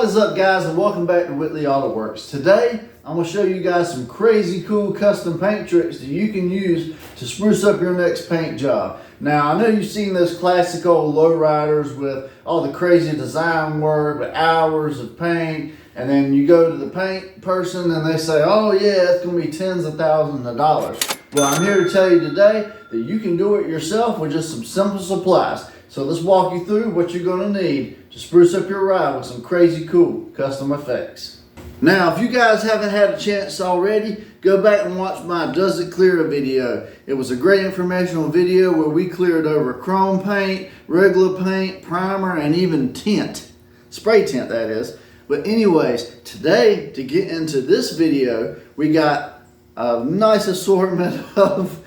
What is up, guys, and welcome back to Whitley Auto Works. Today I'm going to show you guys some crazy cool custom paint tricks that you can use to spruce up your next paint job. Now, I know you've seen those classic old lowriders with all the crazy design work with hours of paint, and then you go to the paint person and they say, oh yeah, it's going to be tens of thousands of dollars. Well, I'm here to tell you today that you can do it yourself with just some simple supplies. So let's walk you through what you're going to need to spruce up your ride with some crazy cool custom effects. Now, if you guys haven't had a chance already, go back and watch my Does It Clear video. It was a great informational video where we cleared over chrome paint, regular paint, primer, and even tint. Spray tint, that is. But anyways, today, to get into this video, we got a nice assortment of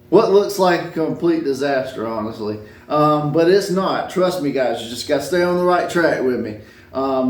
what looks like a complete disaster, honestly. But it's not. Trust me, guys. You just got to stay on the right track with me.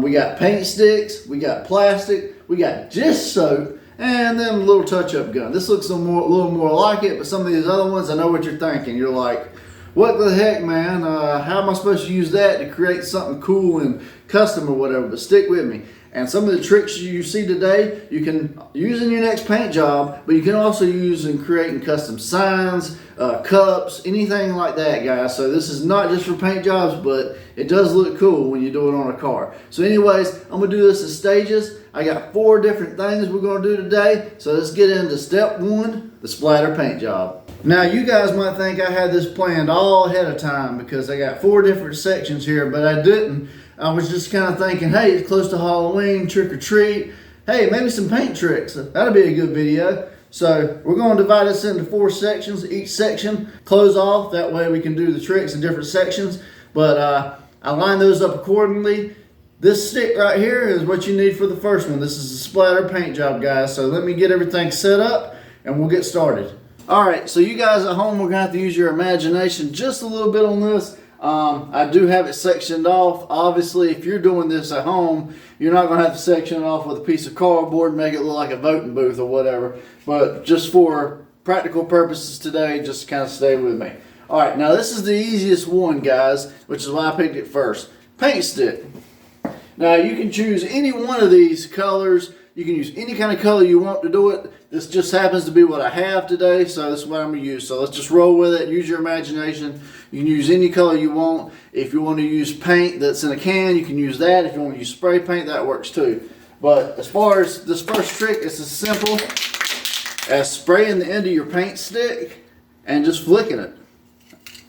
We got paint sticks, we got plastic, we got dish soap, and then a little touch-up gun. This looks a little more like it, but some of these other ones, I know what you're thinking. You're like, what the heck, man? How am I supposed to use that to create something cool and custom or whatever? But stick with me. And some of the tricks you see today, you can use in your next paint job, but you can also use in creating custom signs, cups, anything like that, guys. So this is not just for paint jobs, but it does look cool when you do it on a car. So anyways, I'm gonna do this in stages. I got 4 different things we're gonna do today. So let's get into step 1, the splatter paint job. Now you guys might think I had this planned all ahead of time because I got 4 different sections here, but I didn't. I was just kind of thinking, hey, it's close to Halloween, trick or treat. Hey, maybe some paint tricks. That'll be a good video. So we're going to divide this into 4 sections. Each section close off. That way we can do the tricks in different sections. But I line those up accordingly. This stick right here is what you need for the first one. This is a splatter paint job, guys. So let me get everything set up and we'll get started. All right, so you guys at home, we're going to have to use your imagination just a little bit on this. I do have it sectioned off. Obviously, if you're doing this at home, you're not going to have to section it off with a piece of cardboard and make it look like a voting booth or whatever. But just for practical purposes today, just kind of stay with me. All right, now this is the easiest one, guys, which is why I picked it first. Paint stick. Now, you can choose any one of these colors. You can use any kind of color you want to do it. This just happens to be what I have today, so this is what I'm going to use. So let's just roll with it. Use your imagination. You can use any color you want. If you want to use paint that's in a can, you can use that. If you want to use spray paint, that works too. But as far as this first trick, it's as simple as spraying the end of your paint stick and just flicking it.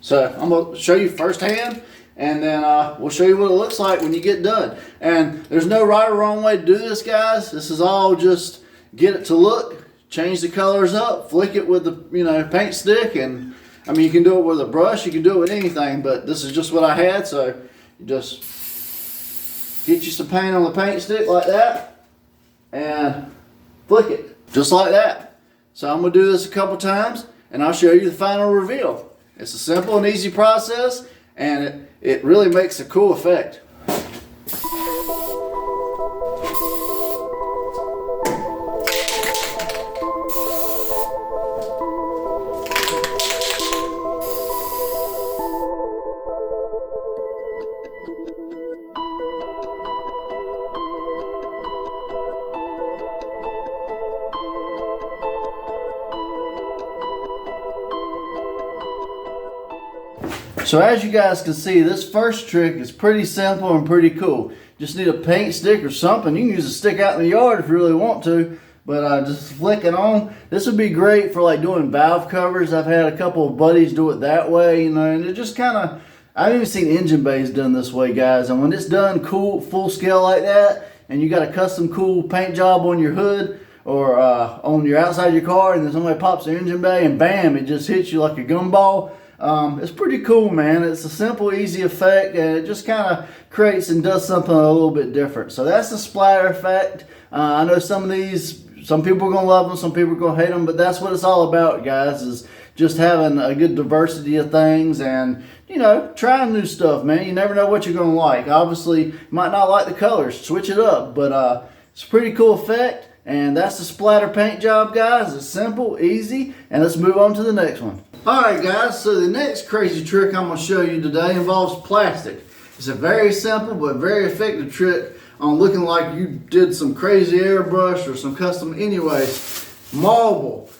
So I'm going to show you firsthand, and then we'll show you what it looks like when you get done. And there's no right or wrong way to do this, guys. This is all just get it to look, change the colors up, flick it with the paint stick, and I mean, you can do it with a brush, you can do it with anything, but this is just what I had, so you just get you some paint on the paint stick like that and flick it, just like that. So I'm going to do this a couple times and I'll show you the final reveal. It's a simple and easy process, and it really makes a cool effect. So as you guys can see, this first trick is pretty simple and pretty cool. Just need a paint stick or something. You can use a stick out in the yard if you really want to, but just flick it on. This would be great for like doing valve covers. I've had a couple of buddies do it that way, and it just kind of, I've even seen engine bays done this way, guys. And when it's done cool, full scale like that, and you got a custom cool paint job on your hood or on your outside of your car, and then somebody pops the engine bay and bam, it just hits you like a gumball. It's pretty cool, man. It's a simple, easy effect, and it just kind of creates and does something a little bit different. So that's the splatter effect. I know some of these, some people are going to love them, some people are going to hate them, but that's what it's all about, guys, is just having a good diversity of things and, trying new stuff, man. You never know what you're going to like. Obviously, you might not like the colors. Switch it up, but it's a pretty cool effect, and that's the splatter paint job, guys. It's simple, easy, and let's move on to the next one. Alright guys, so the next crazy trick I'm going to show you today involves plastic. It's a very simple but very effective trick on looking like you did some crazy airbrush or some custom. Anyways, marble.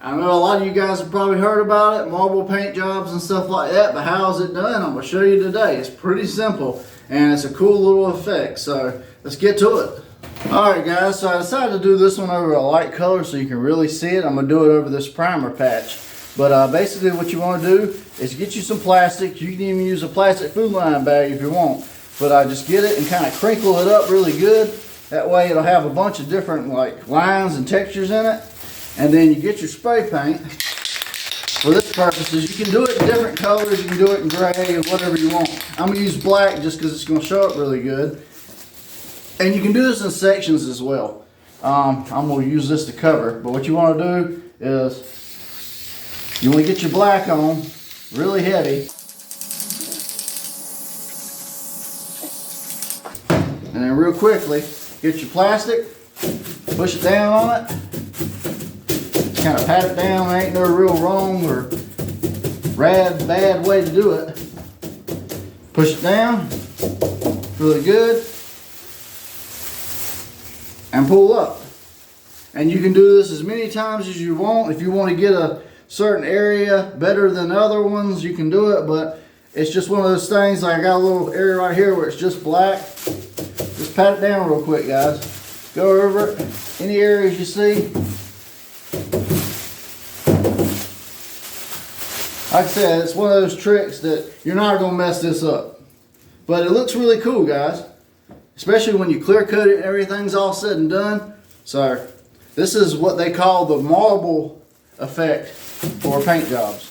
I know a lot of you guys have probably heard about it, marble paint jobs and stuff like that, but how is it done? I'm going to show you today. It's pretty simple and it's a cool little effect, so let's get to it. Alright guys, so I decided to do this one over a light color so you can really see it. I'm going to do it over this primer patch. But basically what you want to do is get you some plastic. You can even use a plastic food line bag if you want. But just get it and kind of crinkle it up really good. That way it'll have a bunch of different like lines and textures in it. And then you get your spray paint. For this purposes, you can do it in different colors. You can do it in gray or whatever you want. I'm going to use black just because it's going to show up really good. And you can do this in sections as well. I'm going to use this to cover. But what you want to do is you want to get your black on really heavy. And then real quickly, get your plastic, push it down on it. Kind of pat it down. There ain't no real wrong or bad way to do it. Push it down really good and pull up. And you can do this as many times as you want. If you want to get a certain area better than other ones, you can do it, but it's just one of those things. Like I got a little area right here where it's just black. Just pat it down real quick, guys. Go over it. Any areas you see. Like I said, it's one of those tricks that you're not going to mess this up. But it looks really cool, guys. Especially when you clear coat it and everything's all said and done. So, this is what they call the marble effect for paint jobs.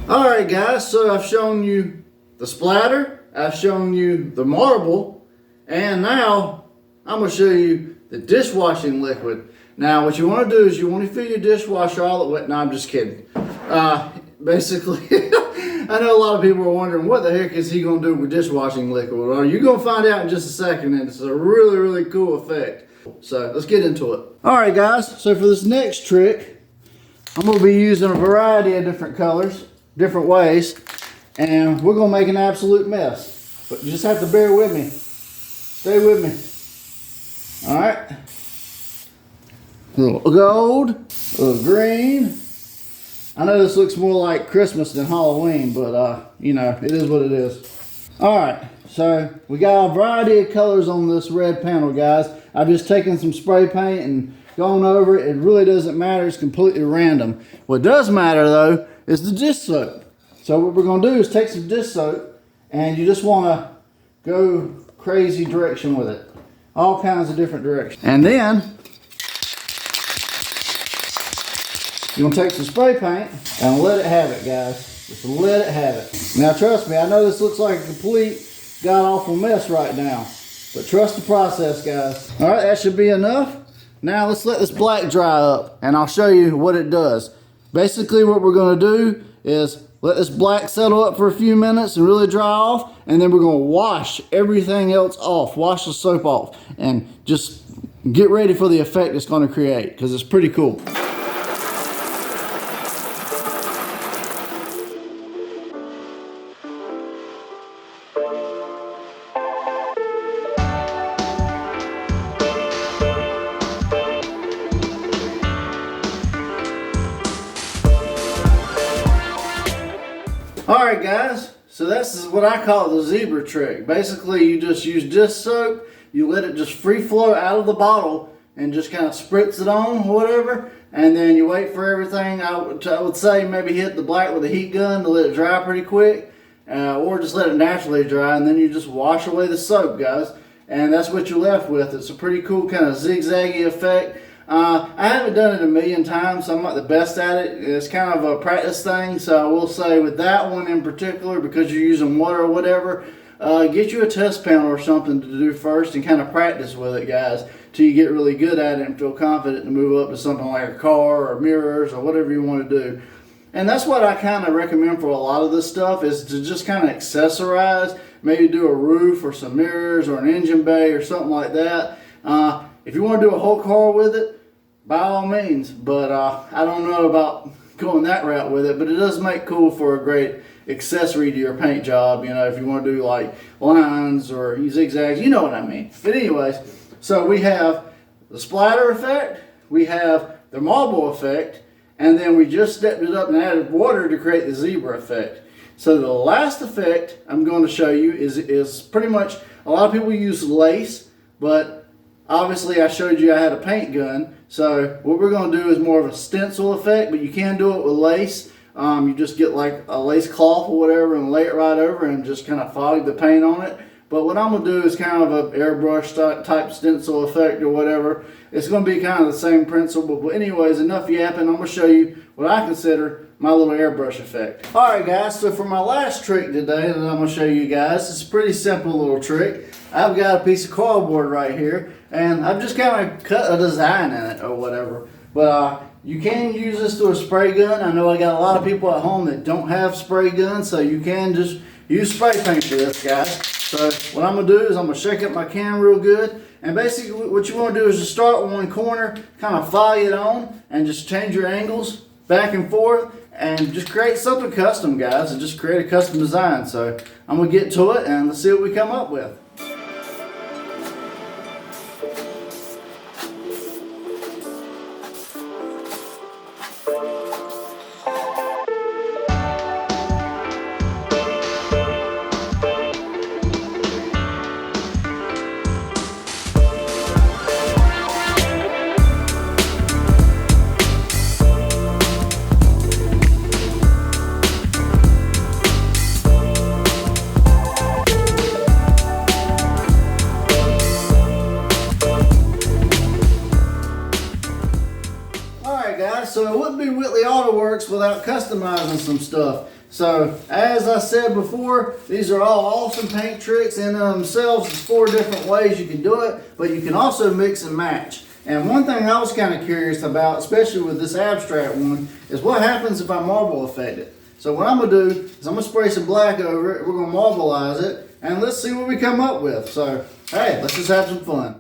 Alright guys, so I've shown you the splatter, I've shown you the marble, and now I'm going to show you the dishwashing liquid. Now what you want to do is you want to fill your dishwasher all the way. No, I'm just kidding. Basically, I know a lot of people are wondering what the heck is he going to do with dishwashing liquid. Well, you're going to find out in just a second, and it's a really, really cool effect. So let's get into it. Alright guys, so for this next trick, I'm going to be using a variety of different colors, different ways, and we're going to make an absolute mess. But you just have to bear with me. Stay with me. Alright. A little gold, a little green. I know this looks more like Christmas than Halloween, but you know, it is what it is. Alright, so we got a variety of colors on this red panel, guys. I've just taken some spray paint and gone over it. It really doesn't matter. It's completely random. What does matter though is the dish soap. So what we're going to do is take some dish soap, and you just want to go crazy direction with it. All kinds of different directions. And then you're going to take some spray paint and let it have it, guys. Just let it have it. Now trust me, I know this looks like a complete god-awful mess right now, but trust the process, guys. Alright, that should be enough. Now let's let this black dry up, and I'll show you what it does. Basically what we're going to do is let this black settle up for a few minutes and really dry off, and then we're going to wash everything else off, wash the soap off, and just get ready for the effect it's going to create, because it's pretty cool. Alright guys, so this is what I call the zebra trick. Basically you just use dish soap, you let it just free flow out of the bottle and just kind of spritz it on or whatever, and then you wait for everything. I would say maybe hit the black with a heat gun to let it dry pretty quick, or just let it naturally dry, and then you just wash away the soap, guys, and that's what you're left with. It's a pretty cool kind of zigzaggy effect. I haven't done it a million times, so I'm not the best at it. It's kind of a practice thing, so I will say with that one in particular, because you're using water or whatever, get you a test panel or something to do first and kind of practice with it, guys, till you get really good at it and feel confident to move up to something like a car or mirrors or whatever you want to do. And that's what I kind of recommend for a lot of this stuff, is to just kind of accessorize, maybe do a roof or some mirrors or an engine bay or something like that. If you want to do a whole car with it, by all means, but I don't know about going that route with it, but it does make cool for a great accessory to your paint job, you know, if you want to do like lines or zigzags, you know what I mean. But anyways, so we have the splatter effect, we have the marble effect, and then we just stepped it up and added water to create the zebra effect. So the last effect I'm going to show you is pretty much, a lot of people use lace, but obviously I showed you I had a paint gun. So what we're going to do is more of a stencil effect, but you can do it with lace. You just get like a lace cloth or whatever and lay it right over and just kind of fog the paint on it. But what I'm going to do is kind of an airbrush type stencil effect or whatever. It's going to be kind of the same principle. But anyways, enough yapping. I'm going to show you what I consider my little airbrush effect. Alright guys, so for my last trick today that I'm going to show you guys, it's a pretty simple little trick. I've got a piece of cardboard right here, and I've just kind of cut a design in it or whatever. But you can use this through a spray gun. I know I got a lot of people at home that don't have spray guns, so you can just use spray paint for this, guys. So what I'm going to do is I'm going to shake up my can real good, and basically what you want to do is just start with one corner, kind of fog it on, and just change your angles back and forth, and just create something custom, guys, and just create a custom design. So I'm going to get to it, and let's see what we come up with. So it wouldn't be Whitley Auto Works without customizing some stuff. So as I said before, these are all awesome paint tricks in themselves. There's 4 different ways you can do it, but you can also mix and match. And one thing I was kind of curious about, especially with this abstract one, is what happens if I marble effect it. So what I'm going to do is I'm going to spray some black over it, we're going to marbleize it, and let's see what we come up with. So hey, let's just have some fun.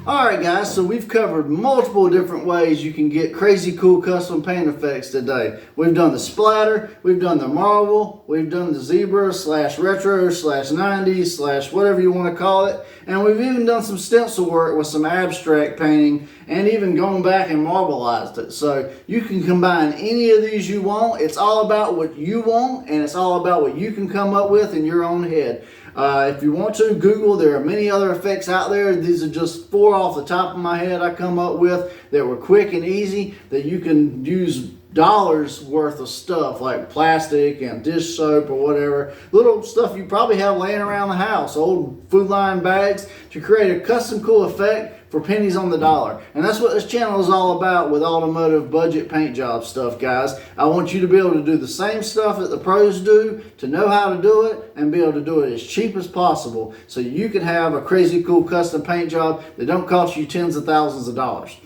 Alright guys, so we've covered multiple different ways you can get crazy cool custom paint effects today. We've done the splatter, we've done the marble, we've done the zebra slash retro slash 90s slash whatever you want to call it, and we've even done some stencil work with some abstract painting and even gone back and marbleized it. So you can combine any of these you want. It's all about what you want, and it's all about what you can come up with in your own head. If you want to, Google. There are many other effects out there. These are just 4 off the top of my head I come up with that were quick and easy, that you can use dollars worth of stuff like plastic and dish soap or whatever. Little stuff you probably have laying around the house, old Food Line bags, to create a custom cool effect for pennies on the dollar. And that's what this channel is all about with automotive budget paint job stuff, guys. I want you to be able to do the same stuff that the pros do, to know how to do it, and be able to do it as cheap as possible so you can have a crazy cool custom paint job that don't cost you tens of thousands of dollars.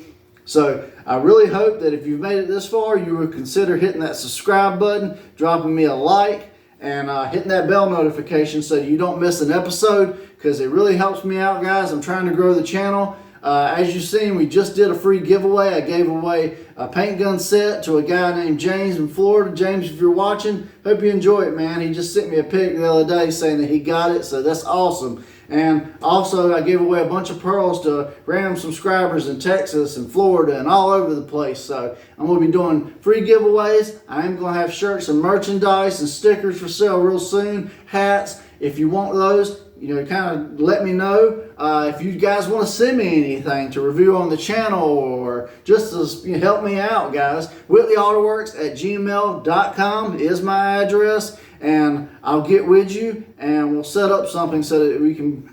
So I really hope that if you've made it this far, you would consider hitting that subscribe button, dropping me a like, and hitting that bell notification so you don't miss an episode, because it really helps me out, guys. I'm trying to grow the channel. As you've seen, we just did a free giveaway. I gave away a paint gun set to a guy named James in Florida. James, if you're watching, hope you enjoy it, man. He just sent me a pic the other day saying that he got it, so that's awesome. And also, I gave away a bunch of pearls to random subscribers in Texas and Florida and all over the place. So I'm going to be doing free giveaways. I am going to have shirts and merchandise and stickers for sale real soon, hats. If you want those, kind of let me know if you guys want to send me anything to review on the channel, or just to help me out, guys. WhitleyAutoWorks@gmail.com is my address, and I'll get with you and we'll set up something so that we can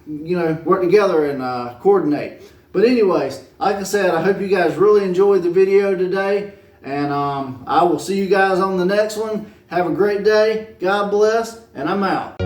work together and coordinate. But anyways, like I said, I hope you guys really enjoyed the video today, and I will see you guys on the next one. Have a great day. God bless, and I'm out.